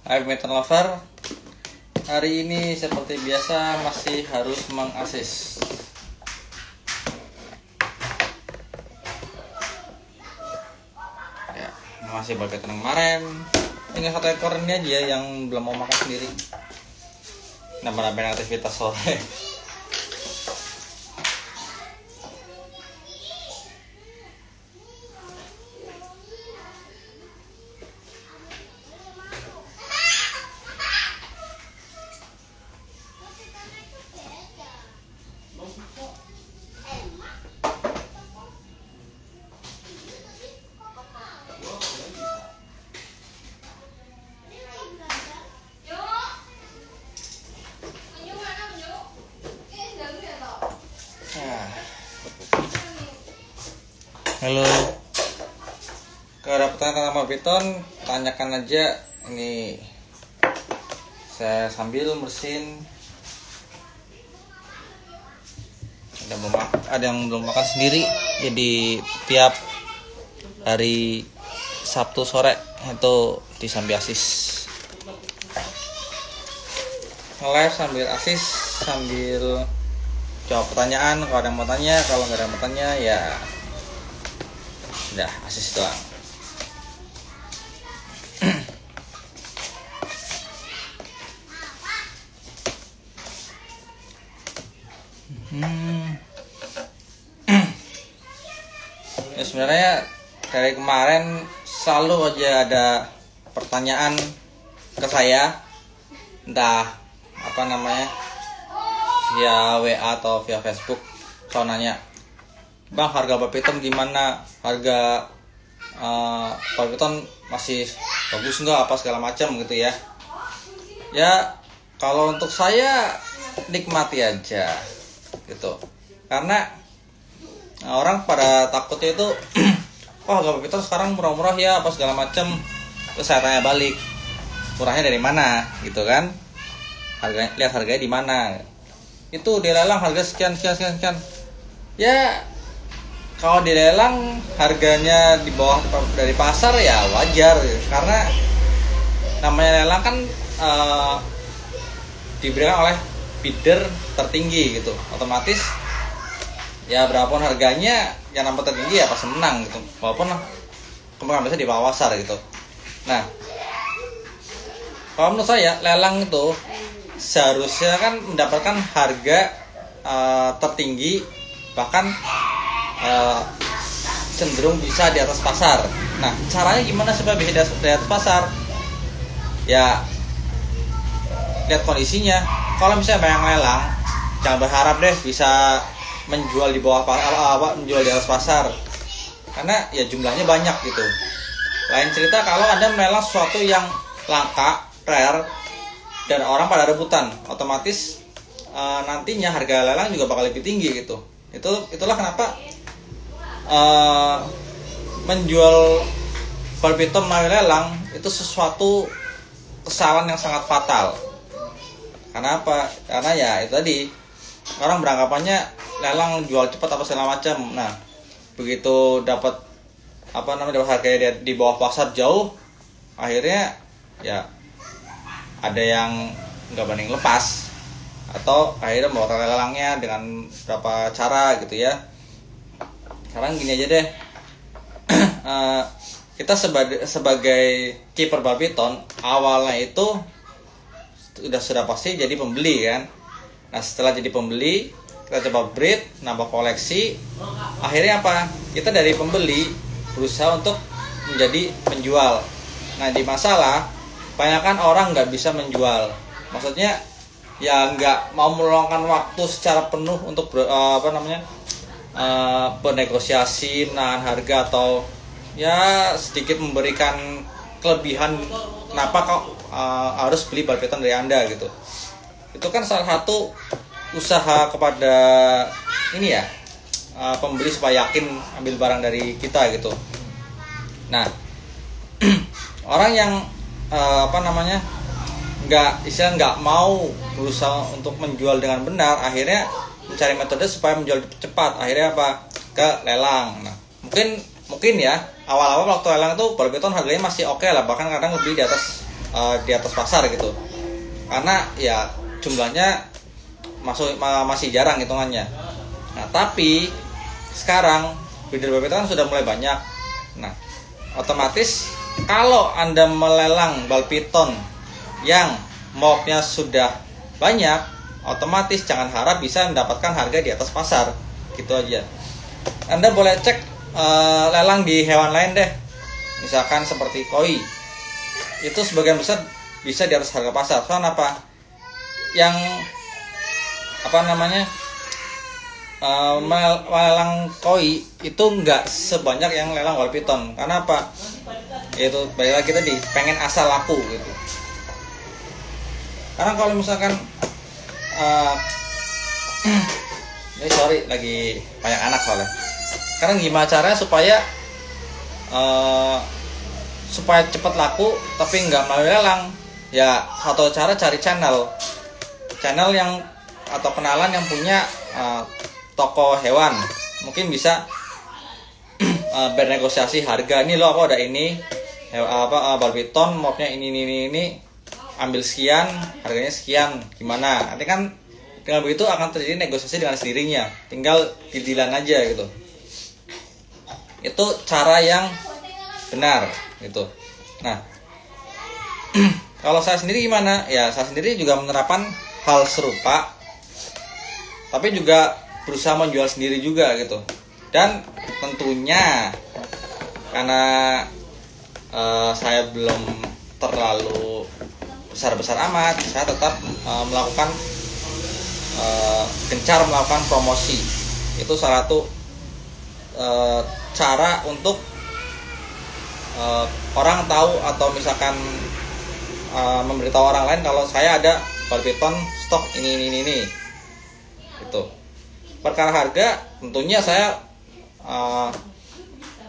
Hai badminton lover, hari ini seperti biasa masih harus mengasis. Ya, masih badminton kemarin. Tinggal satu ekor ini aja yang belum mau makan sendiri. Nambah-nambahin aktivitas sore. Halo, kalau ada pertanyaan tentang badminton, tanyakan aja. Ini saya sambil bersin. Ada yang belum makan sendiri, jadi tiap hari Sabtu sore itu disambi asis. Nge-live sambil asis, sambil jawab pertanyaan kalau ada yang mau tanya. Kalau nggak ada yang mau tanya ya udah asis doang. Ya sebenarnya dari kemarin selalu aja ada pertanyaan ke saya, entah apa namanya via WA atau via Facebook, selalu nanya, Bang, harga badminton gimana? Harga badminton masih bagus nggak? Apa segala macam gitu ya. Ya kalau untuk saya nikmati aja gitu. Karena orang pada takutnya itu, wah harga badminton sekarang murah-murah ya, apa segala macam. Terus saya tanya balik, murahnya dari mana gitu kan? Lihat harganya di mana. Itu dilelang harga sekian. Ya kalau dilelang harganya di bawah dari pasar ya wajar, karena namanya lelang kan diberikan oleh bidder tertinggi gitu. Otomatis ya berapapun harganya yang nampak tertinggi ya pasti menang gitu, walaupun kemungkinan besar di bawah pasar gitu. Nah, kalau menurut saya lelang itu seharusnya kan mendapatkan harga tertinggi, bahkan cenderung bisa di atas pasar. Nah, caranya gimana supaya bisa di atas pasar? Ya lihat kondisinya. Kalau misalnya banyak lelang, jangan berharap deh bisa menjual di bawah menjual di atas pasar, karena ya jumlahnya banyak gitu. Lain cerita kalau Anda melelang sesuatu yang langka, rare, dan orang pada rebutan, otomatis nantinya harga lelang juga bakal lebih tinggi gitu. Itulah kenapa menjual badminton melalui lelang itu sesuatu kesalahan yang sangat fatal. Karena apa? Karena ya itu tadi, orang beranggapannya lelang jual cepat apa segala macam. Nah, begitu dapat harga di bawah pasar jauh, akhirnya ya ada yang nggak banding lepas, atau akhirnya membawa lelangnya dengan beberapa cara gitu ya. Sekarang gini aja deh, kita sebagai kiper badminton awalnya itu sudah pasti jadi pembeli kan. Nah, setelah jadi pembeli kita coba breed, nambah koleksi, akhirnya apa? Kita dari pembeli berusaha untuk menjadi penjual. Nah, di masalah kebanyakan orang nggak bisa menjual, maksudnya ya nggak mau meluangkan waktu secara penuh untuk bernegosiasi, menahan harga, atau ya sedikit memberikan kelebihan kenapa kau harus beli badminton dari Anda gitu. Itu kan salah satu usaha kepada ini ya, pembeli supaya yakin ambil barang dari kita gitu. Nah, orang yang nggak mau berusaha untuk menjual dengan benar, akhirnya mencari metode supaya menjual cepat, akhirnya apa? Ke lelang. Nah, mungkin ya awal-awal waktu lelang itu badminton harganya masih oke lah, bahkan kadang lebih di atas di atas pasar gitu, karena ya jumlahnya masih jarang hitungannya. Nah tapi sekarang breeder bebek kan sudah mulai banyak. Nah otomatis kalau Anda melelang bal piton yang mobnya sudah banyak, otomatis jangan harap bisa mendapatkan harga di atas pasar. Gitu aja. Anda boleh cek lelang di hewan lain deh, misalkan seperti koi, itu sebagian besar bisa di atas harga pasar. Soalnya apa? Yang melelang koi itu nggak sebanyak yang lelang bal piton. Karena apa? Yaitu balik lagi tadi, pengen asal laku gitu. Karena kalau misalkan ini sorry lagi banyak anak soalnya. Karena gimana caranya supaya cepat laku tapi nggak melalui lelang? Ya satu cara, cari channel yang atau kenalan yang punya toko hewan. Mungkin bisa bernegosiasi harga. Ini loh, aku ada ini bal piton mobnya ini, ambil sekian, harganya sekian, gimana? Nanti kan dengan begitu akan terjadi negosiasi dengan sendirinya, tinggal didilan aja gitu. Itu cara yang benar gitu. Nah kalau saya sendiri gimana? Ya saya sendiri juga menerapkan hal serupa, tapi juga berusaha menjual sendiri juga gitu. Dan tentunya karena saya belum terlalu besar-besar amat, saya tetap gencar melakukan promosi. Itu salah satu cara untuk orang tahu, atau misalkan memberitahu orang lain kalau saya ada bal piton stok ini gitu. Perkara harga, tentunya saya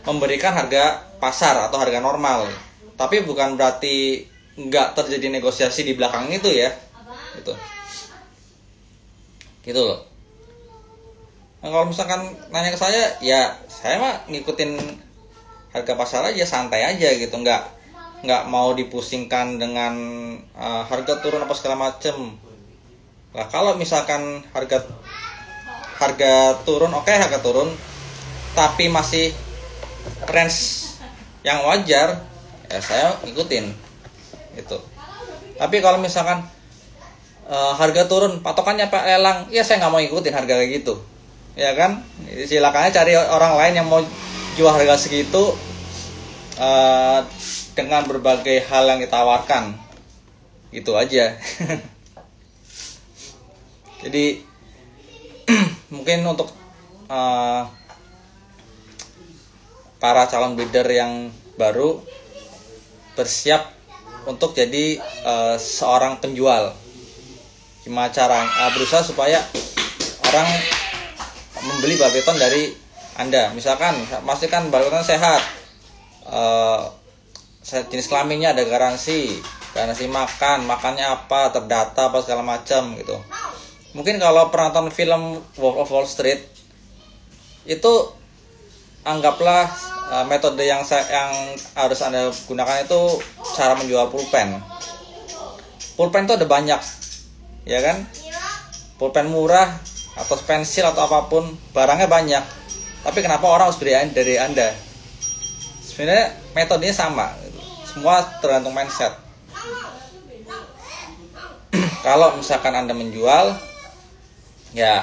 memberikan harga pasar atau harga normal, tapi bukan berarti nggak terjadi negosiasi di belakang itu ya, gitu loh. Nah, kalau misalkan nanya ke saya, ya saya mah ngikutin harga pasar aja, santai aja gitu, nggak mau dipusingkan dengan harga turun apa segala macem. Nah kalau misalkan harga turun, oke, harga turun, tapi masih range yang wajar, ya saya ikutin gitu. Tapi kalau misalkan harga turun, patokannya Pak lelang, ya saya nggak mau ikutin harga kayak gitu, ya kan? Silakan cari orang lain yang mau jual harga segitu dengan berbagai hal yang ditawarkan, gitu aja. Jadi mungkin untuk para calon breeder yang baru, bersiap untuk jadi seorang penjual. Gimana cara berusaha supaya orang membeli bal piton dari Anda. Misalkan pastikan bal piton sehat, jenis kelaminnya ada garansi makannya apa, terdata apa segala macam gitu. Mungkin kalau pernah nonton film Wolf of Wall Street, itu anggaplah metode yang harus Anda gunakan itu cara menjual pulpen. Pulpen itu ada banyak, ya kan? Pulpen murah atau pensil atau apapun, barangnya banyak. Tapi kenapa orang harus beli dari Anda? Sebenarnya metodenya sama, semua tergantung mindset. Kalau misalkan Anda menjual, ya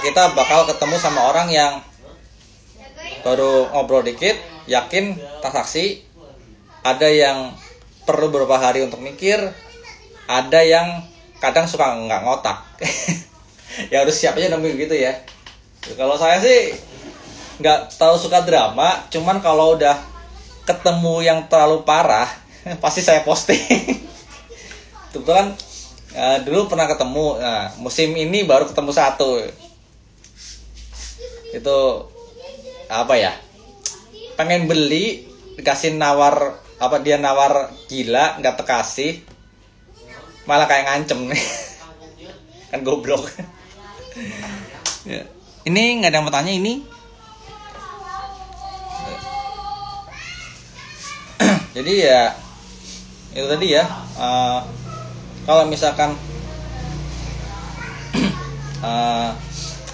kita bakal ketemu sama orang yang baru ngobrol dikit, yakin transaksi. Ada yang perlu beberapa hari untuk mikir, ada yang kadang suka nggak ngotak. Ya harus siap aja nunggu gitu ya. Kalau saya sih nggak tahu suka drama, cuman kalau udah ketemu yang terlalu parah pasti saya posting. Kebetulan dulu pernah ketemu, musim ini baru ketemu satu. Itu apa ya, pengen beli, dikasih nawar, dia nawar gila, nggak terkasih, malah kayak ngancem nih. Kan goblok. Ya. Ini nggak ada yang mau tanya ini. Jadi ya itu tadi ya, kalau misalkan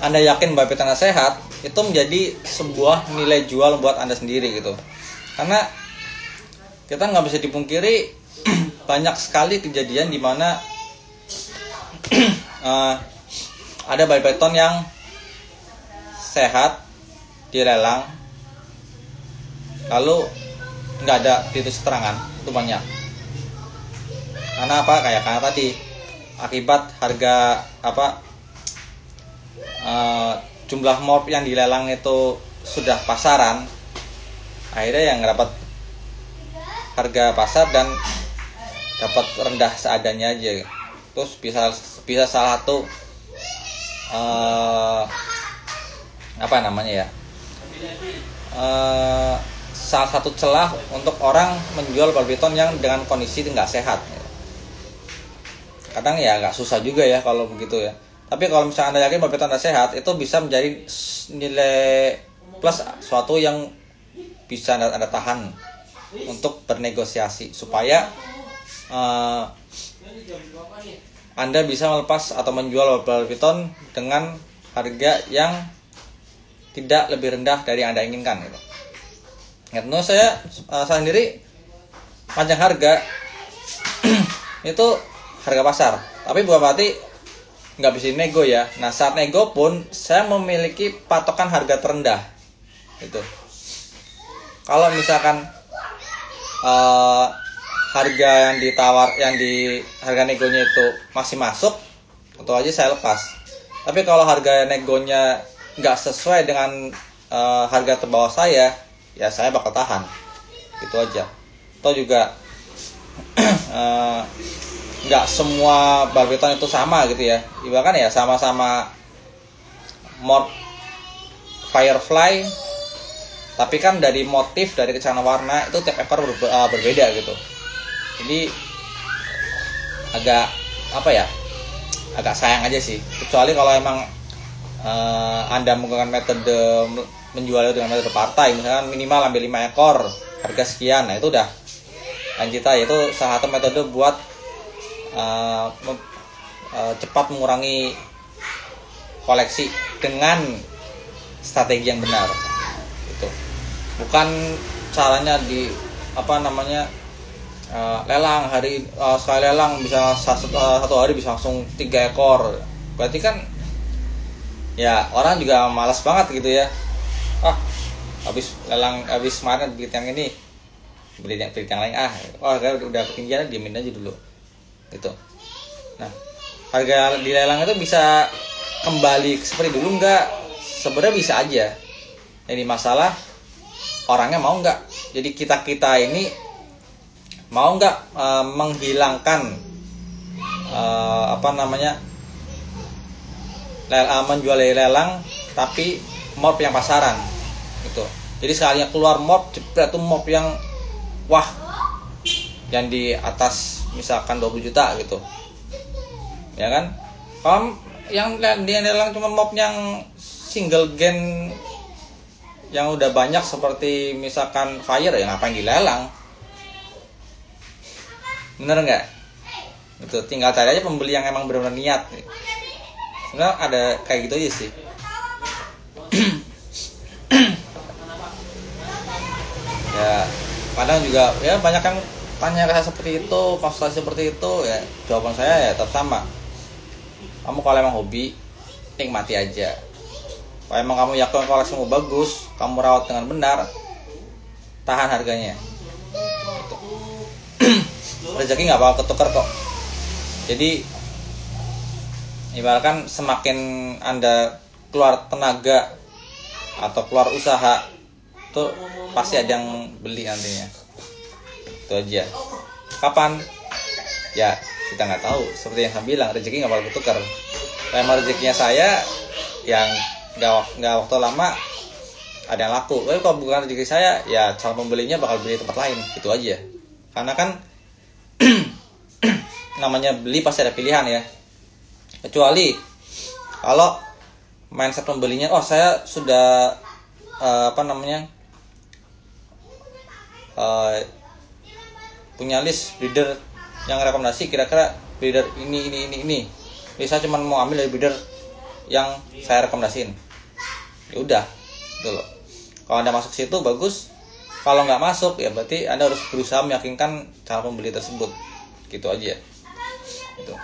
Anda yakin bahwa Anda sehat, itu menjadi sebuah nilai jual buat Anda sendiri gitu. Karena kita nggak bisa dipungkiri banyak sekali kejadian di mana ada bayi beton yang sehat dilelang, lalu nggak ada titik keterangan, itu banyak. Karena apa? Karena tadi akibat harga jumlah MOP yang dilelang itu sudah pasaran, akhirnya yang dapat harga pasar dan dapat rendah seadanya aja. Terus bisa salah satu salah satu celah untuk orang menjual badminton yang dengan kondisi nggak sehat. Kadang ya agak susah juga ya kalau begitu ya. Tapi kalau misalnya Anda yakin badminton Anda sehat, itu bisa menjadi nilai plus, suatu yang bisa Anda tahan untuk bernegosiasi supaya Anda bisa melepas atau menjual badminton dengan harga yang tidak lebih rendah dari yang Anda inginkan gitu. Ya, tentu saya sendiri panjang harga itu harga pasar, tapi bukan berarti nggak bisa nego ya. Nah, saat nego pun saya memiliki patokan harga terendah gitu. Kalau misalkan harga yang di harga negonya itu masih masuk, itu aja saya lepas. Tapi kalau harga negonya nggak sesuai dengan harga terbawah saya, ya saya bakal tahan. Gitu aja. Atau juga nggak semua badminton itu sama gitu ya. Ibaratkan ya sama-sama morph Firefly, tapi kan dari motif, dari kecana warna itu tiap ekor berbeda gitu. Jadi agak sayang aja sih. Kecuali kalau emang Anda menggunakan metode menjual dengan metode partai, misalkan minimal ambil 5 ekor harga sekian, nah itu udah lanjut aja. Itu salah satu metode buat cepat mengurangi koleksi dengan strategi yang benar gitu. Bukan caranya di lelang sekali lelang bisa satu hari bisa langsung 3 ekor. Berarti kan ya orang juga malas banget gitu ya. Habis lelang, habis kemarin beli yang ini, beli yang lain, udah ketinggian, diemin aja dulu gitu. Nah, harga di lelang itu bisa kembali seperti dulu nggak? Sebenarnya bisa aja. Ini masalah orangnya mau nggak. Jadi kita ini mau nggak menghilangkan menjual dari lelang tapi mop yang pasaran gitu. Jadi sekalinya keluar mop, jepret tuh mop yang wah, yang di atas misalkan 20 juta gitu, ya kan? Kalau yang dia lelang cuma mop yang single gen yang udah banyak seperti misalkan Fire, ya ngapain dilelang? Bener nggak? Gitu. Tinggal cari aja pembeli yang emang benar-benar niat. Sebenarnya ada kayak gitu aja sih. Ya kadang juga ya banyak yang tanya ke saya seperti itu, konsultasi seperti itu, ya jawaban saya ya tetap sama. Kamu kalau emang hobi, nikmati aja. Kalau emang kamu yakin koleksimu bagus, kamu rawat dengan benar, tahan harganya. Gitu. Rezeki nggak bakal ketukar kok. Jadi ibaratkan semakin Anda keluar tenaga atau keluar usaha, tuh pasti ada yang beli nantinya. Itu aja. Kapan? Ya kita nggak tahu. Seperti yang saya bilang, rezeki nggak bakal ketukar. Memang rezekinya saya yang nggak waktu lama ada yang laku. Tapi kalau bukan rezeki saya, ya calon pembelinya bakal beli tempat lain. Itu aja. Karena kan namanya beli pasti ada pilihan ya. Kecuali kalau mindset pembelinya, saya sudah punya list breeder yang rekomendasi, kira-kira breeder ini. Jadi saya cuma mau ambil dari breeder yang saya rekomendasiin. Ya udah, gitu loh. Kalau Anda masuk situ bagus. Kalau nggak masuk ya berarti Anda harus berusaha meyakinkan calon pembeli tersebut. Gitu aja. Gitu.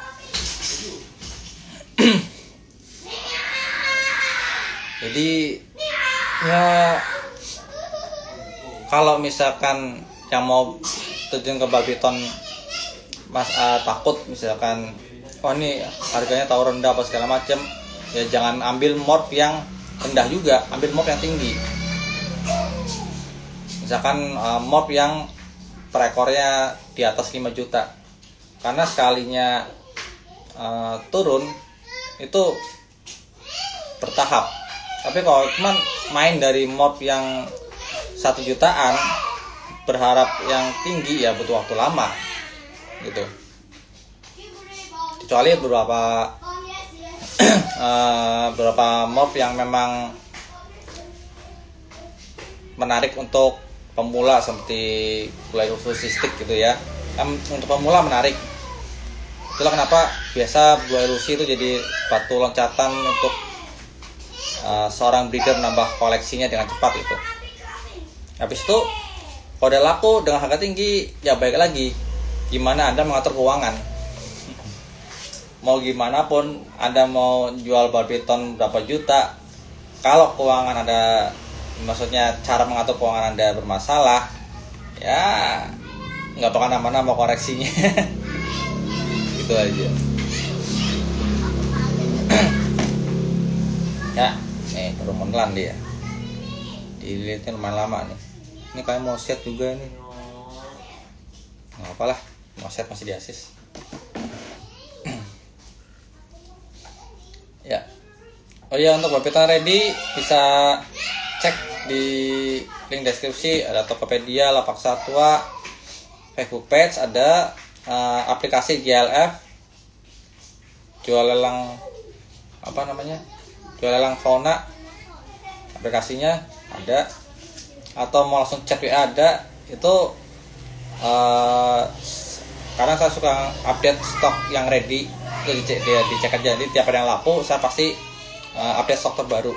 Jadi ya kalau misalkan yang mau terjun ke badminton takut misalkan ini harganya tahu rendah apa segala macam, ya jangan ambil morph yang rendah juga, ambil morph yang tinggi. Misalkan morph yang per ekornya di atas 5 juta, karena sekalinya turun itu bertahap. Tapi kalau cuma main dari morph yang 1 jutaan berharap yang tinggi ya butuh waktu lama gitu. Kecuali beberapa morph yang memang menarik untuk pemula seperti Blue Elusistic gitu ya. Untuk pemula menarik. Itulah kenapa biasa Blue Elusi itu jadi batu loncatan untuk seorang breeder menambah koleksinya dengan cepat itu. Habis itu kalau udah laku dengan harga tinggi, ya baik lagi gimana Anda mengatur keuangan. Mau gimana pun Anda mau jual badminton berapa juta, kalau keuangan Anda, maksudnya cara mengatur keuangan Anda bermasalah, ya nggak bakal nama-nama koreksinya. Gitu aja. Ya, nih baru menelan dia. Dilihatnya lumayan lama nih. Ini kayak mau set juga nih. Nggak apalah, mau set masih di asis. Ya. Oh iya, untuk badminton ready bisa cek di link deskripsi, ada Tokopedia, Lapak Satwa, Facebook page, ada aplikasi GLF, jual lelang jual lelang fauna, aplikasinya ada, atau mau langsung chat WA ada. Itu karena saya suka update stok yang ready, itu dicek aja. Jadi tiap ada yang laku saya pasti update stok terbaru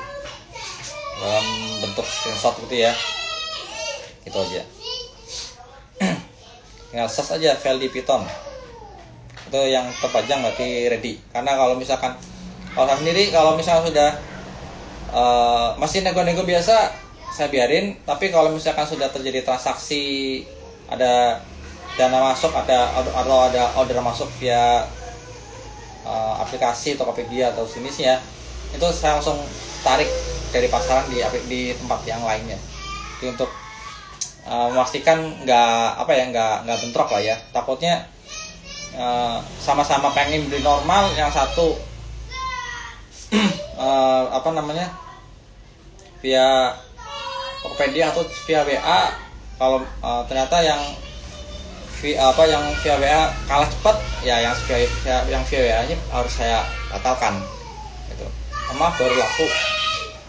dalam bentuk screenshot gitu ya. Itu aja. Tinggal search aja Veldy Python, itu yang terpajang berarti ready. Karena kalau misalkan saya sendiri, kalau misalnya sudah masih nego-nego biasa saya biarin. Tapi kalau misalkan sudah terjadi transaksi, ada dana masuk, ada order masuk via aplikasi Tokopedia atau sejenisnya, itu saya langsung tarik dari pasaran di tempat yang lainnya. Jadi untuk memastikan nggak bentrok lah ya. Takutnya sama-sama pengen beli normal, yang satu via Tokopedia atau via WA. Kalau ternyata yang via WA kalah cepat, ya yang via WA nya harus saya batalkan gitu. Maaf, baru laku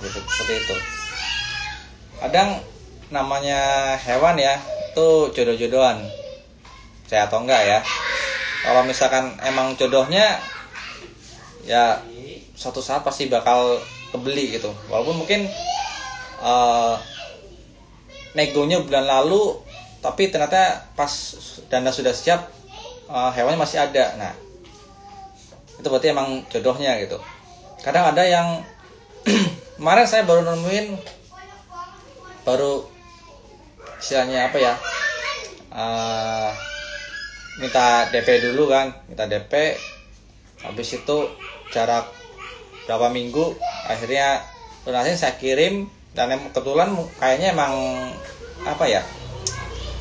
gitu, seperti itu. Kadang namanya hewan ya, itu jodoh-jodohan, saya atau enggak ya. Kalau misalkan emang jodohnya, ya suatu saat pasti bakal kebeli gitu. Walaupun mungkin negonya bulan lalu, tapi ternyata pas dana sudah siap, hewannya masih ada. Nah, itu berarti emang jodohnya gitu. Kadang ada yang kemarin saya baru nemuin, istilahnya minta DP dulu kan, minta DP, habis itu jarak berapa minggu, akhirnya lunasnya saya kirim. Dan kebetulan kayaknya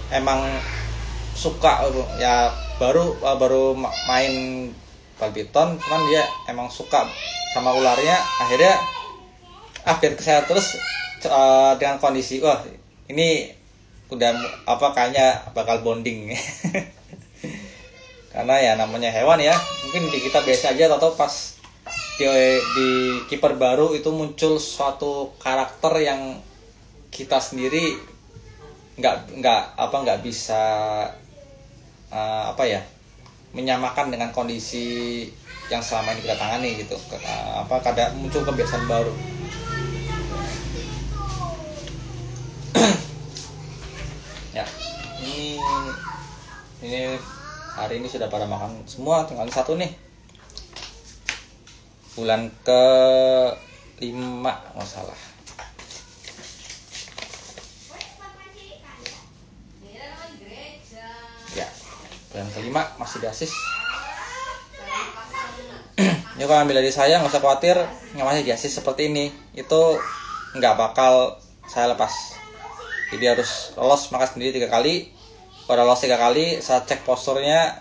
emang suka ya, baru main badminton, cuman dia emang suka sama ularnya. Akhirnya update ke saya terus dengan kondisi, wah ini udah kayaknya bakal bonding. Karena ya namanya hewan ya, mungkin di kita biasa aja, atau pas di kiper baru itu muncul suatu karakter yang kita sendiri nggak bisa apa ya, menyamakan dengan kondisi yang selama ini kita tangani gitu. Kadang muncul kebiasaan baru. Ya, ini hari ini sudah pada makan semua, tinggal satu nih. Bulan ke-5 masalah. Ya, bulan ke-5 masih diasis. Ya kalau ambil dari saya nggak usah khawatir, nggak masih diasis seperti ini, itu nggak bakal saya lepas. Jadi harus lolos makan sendiri 3 kali. Kalau lolos 3 kali, saya cek posturnya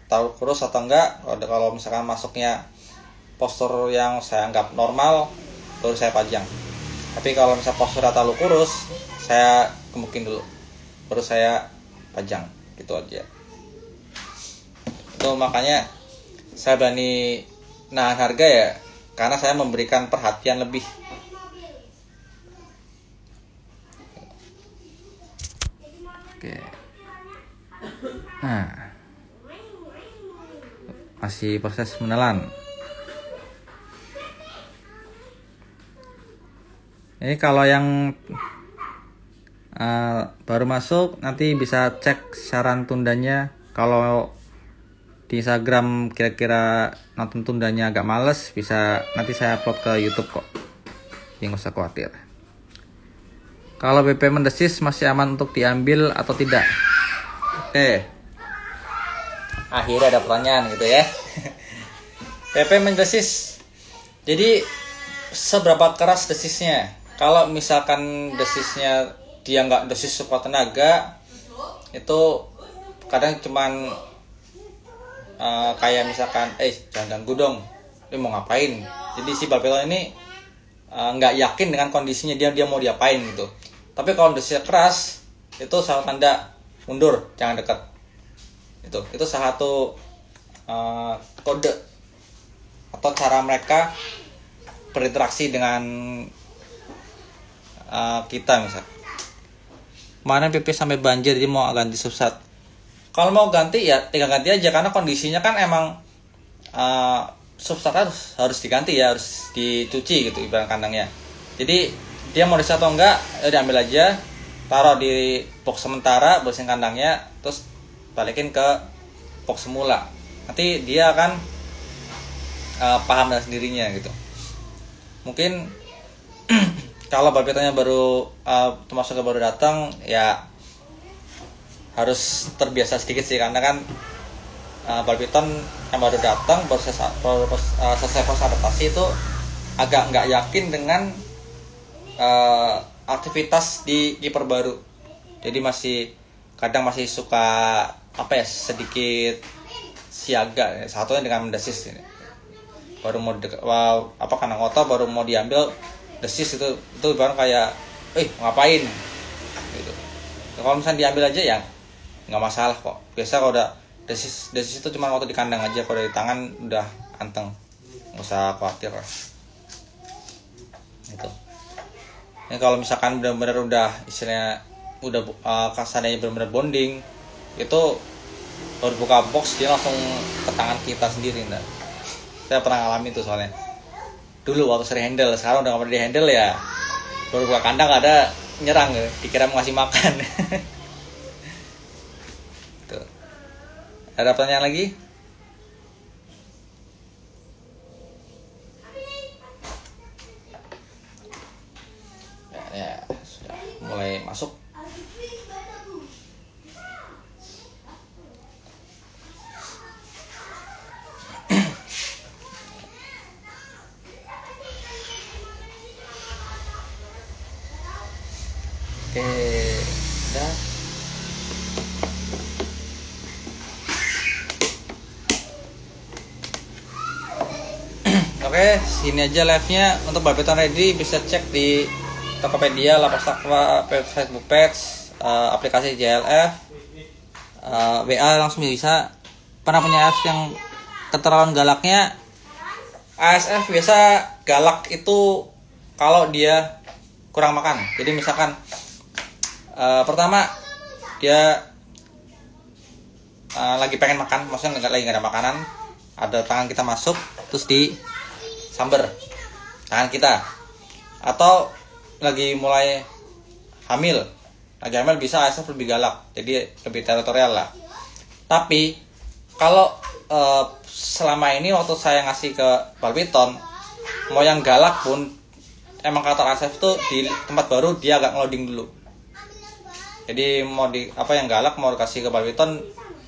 taruh kurus atau enggak. Kalau misalkan masuknya postur yang saya anggap normal, baru saya pajang. Tapi kalau misalnya postur terlalu kurus, saya gemukin dulu, baru saya pajang. Gitu aja. Itu makanya saya berani nahan harga ya, karena saya memberikan perhatian lebih. Oke. Nah, masih proses menelan. Ini kalau yang baru masuk nanti bisa cek saran tundanya. Kalau di Instagram kira-kira nonton tundanya agak males, bisa nanti saya upload ke YouTube kok. Jangan usah khawatir. Kalau BP mendesis masih aman untuk diambil atau tidak? Oke. Akhirnya ada pertanyaan gitu ya. BP mendesis. Jadi seberapa keras desisnya? Kalau misalkan desisnya dia nggak desis sekuat tenaga, itu kadang cuman kayak misalkan jangan ganggu dong, ini mau ngapain. Jadi si balpeton ini nggak yakin dengan kondisinya, dia mau diapain gitu. Tapi kalau desisnya keras, itu salah tanda mundur, jangan dekat. Itu salah satu kode atau cara mereka berinteraksi dengan kita. Misal kemarin PP sampai banjir, jadi mau ganti subsat. Kalau mau ganti ya tinggal ganti aja, karena kondisinya kan emang substrat harus diganti ya, harus dicuci gitu ibarat kandangnya. Jadi dia mau diset atau enggak, diambil aja, taruh di box sementara, bersihin kandangnya, terus balikin ke box semula. Nanti dia akan paham dengan sendirinya gitu. Mungkin kalau balpetonnya baru termasuk baru datang ya harus terbiasa sedikit sih, karena kan balpeton yang baru datang baru selesai proses adaptasi itu agak nggak yakin dengan aktivitas di kiper baru. Jadi kadang masih suka sedikit siaga. Satunya dengan mendesis ini. Baru mau kandang kotor baru mau diambil desis, itu baru kayak ngapain gitu. Kalau misalnya diambil aja ya nggak masalah kok. Biasa kalau udah desis itu cuma waktu di kandang aja, kalau di tangan udah anteng, nggak usah khawatir lah. Itu. Ini kalau misalkan benar-benar udah istilahnya udah kasarnya benar-benar bonding, itu baru buka box dia langsung ke tangan kita sendiri. Nah, saya pernah ngalamin tuh soalnya. Dulu waktu sering handle, sekarang udah nggak pernah di handle ya. Baru buka kandang ada nyerang, dikira mau ngasih makan. Tuh. Ada pertanyaan lagi? Ya, sudah mulai masuk. Oke, udah. Oke, sini aja live-nya. Untuk balpeton ready bisa cek di Tokopedia, Lapas Aqua, Facebook Pets, aplikasi JLF, WA langsung bisa. Pernah punya apps yang keterlaluan galaknya. ASF biasa galak itu kalau dia kurang makan. Jadi misalkan pertama dia lagi pengen makan, maksudnya lagi nggak ada makanan, ada tangan kita masuk terus di samber tangan kita, atau lagi mulai hamil bisa ASF lebih galak, jadi lebih teritorial lah. Tapi kalau selama ini waktu saya ngasih ke Balpiton, mau yang galak pun emang kata ASF tuh di tempat baru dia agak ngeloading dulu. Jadi mau yang galak mau kasih ke Balpiton,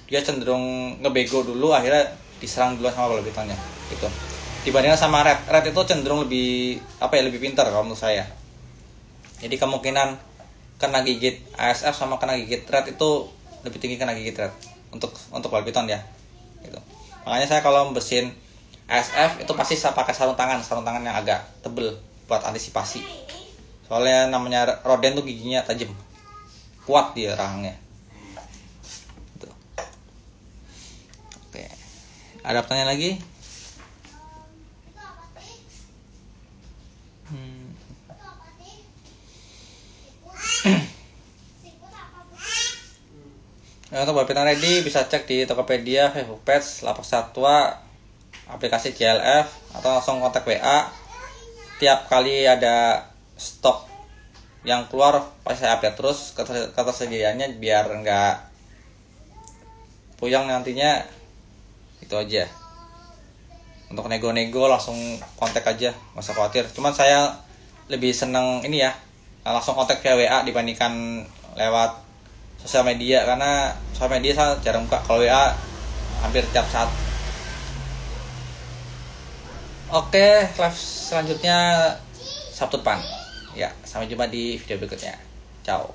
dia cenderung ngebego dulu, akhirnya diserang duluan sama Balpitonnya gitu. Dibandingkan sama Red itu cenderung lebih lebih pintar kalau menurut saya. Jadi kemungkinan kena gigit ASF sama kena gigit Red itu lebih tinggi kena gigit Red untuk Balpiton ya. Gitu. Makanya saya kalau bersihin ASF itu pasti saya pakai sarung tangan yang agak tebel buat antisipasi. Soalnya namanya Roden tuh giginya tajam, kuat dia rahangnya. Gitu. Oke, ada pertanyaan lagi? Untuk Balpiton ready bisa cek di Tokopedia, Facebook Pets, Lapak Satwa, aplikasi CLF, atau langsung kontak WA. Tiap kali ada stok yang keluar pasti saya update terus ketersediaannya biar nggak puyeng nantinya. Itu aja. Untuk nego-nego langsung kontak aja, nggak usah khawatir. Cuman saya lebih seneng ini ya, langsung kontak via WA dibandingkan lewat sosial media, karena sosial media saya jarang buka. Kalau WA hampir tiap saat. Oke, live selanjutnya Sabtu depan. Ya, sampai jumpa di video berikutnya. Ciao.